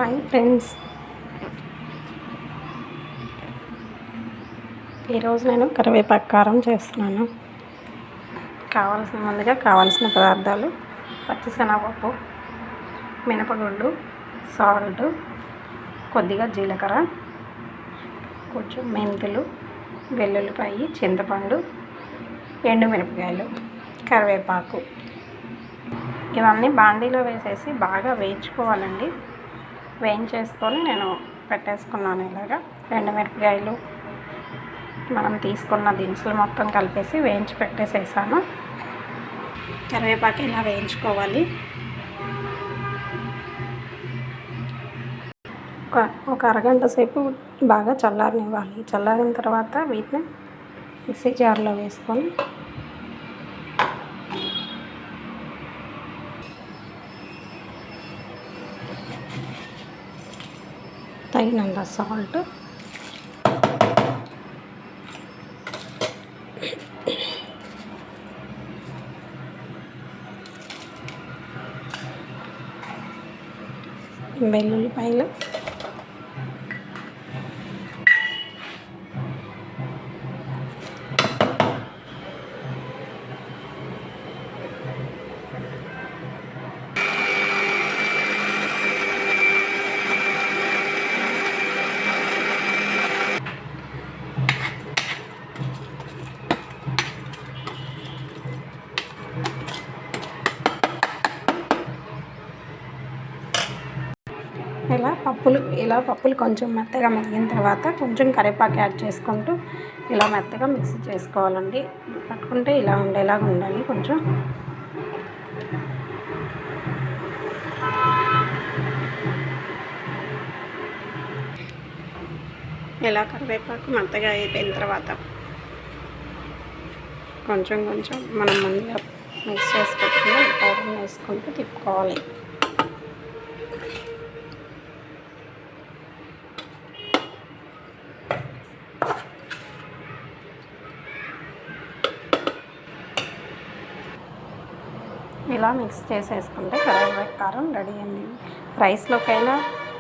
Hi friends, ఈరోజు నేను కరివేపాకు కారం చేస్తున్నాను. ముందుగా కావాల్సిన పదార్థాలు: పచ్చిశనగపప్పు, మినపగుళ్ళు, సాల్ట్, కొద్దిగా జీలకర్ర, కొంచెం మెంతులు, వెల్లుల్లిపాయి, చింతపండు, ఎండుమిరపకాయలు, కరివేపాకు. ఇవన్నీ బాండీలో వేసేసి బాగా వేయించుకోవాలండి. వేయించేసుకొని నేను పెట్టేసుకున్నాను. ఇలాగా ఎండుమిరపకాయలు, మనం తీసుకున్న దినుసులు మొత్తం కలిపేసి వేయించి పెట్టేసేసాను. కరివేపాకు ఇలా వేయించుకోవాలి. ఒక అరగంట సేపు బాగా చల్లారనివ్వాలి. చల్లారిన తర్వాత వీటిని మిక్సీ జార్లో వేసుకొని తగినంత సాల్ట్, వెల్లుల్లిపాయలు, ఇలా పప్పులు కొంచెం మెత్తగా మగ్గిన తర్వాత కొంచెం కరివేపాకు యాడ్ చేసుకుంటూ ఇలా మెత్తగా మిక్స్ చేసుకోవాలండి. పట్టుకుంటే ఇలా ఉండేలాగా ఉండాలి. కొంచెం ఇలా కరివేపాకు మెత్తగా అయిపోయిన తర్వాత కొంచెం మనం ముందుగా మిక్స్ చేసి పెట్టుకుని పౌడర్ వేసుకుంటూ తిప్పుకోవాలి. ఇలా మిక్స్ చేసేసుకుంటే కరివేపాకు కారం రెడీ అయింది. రైస్లోకైనా,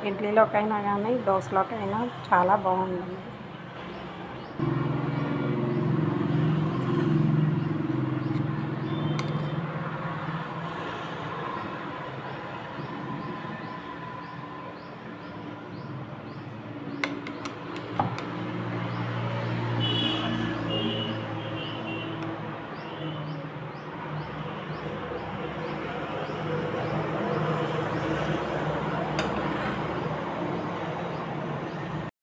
ఇడ్లీలోకైనా కానీ, దోశలోకైనా చాలా బాగుంటుంది.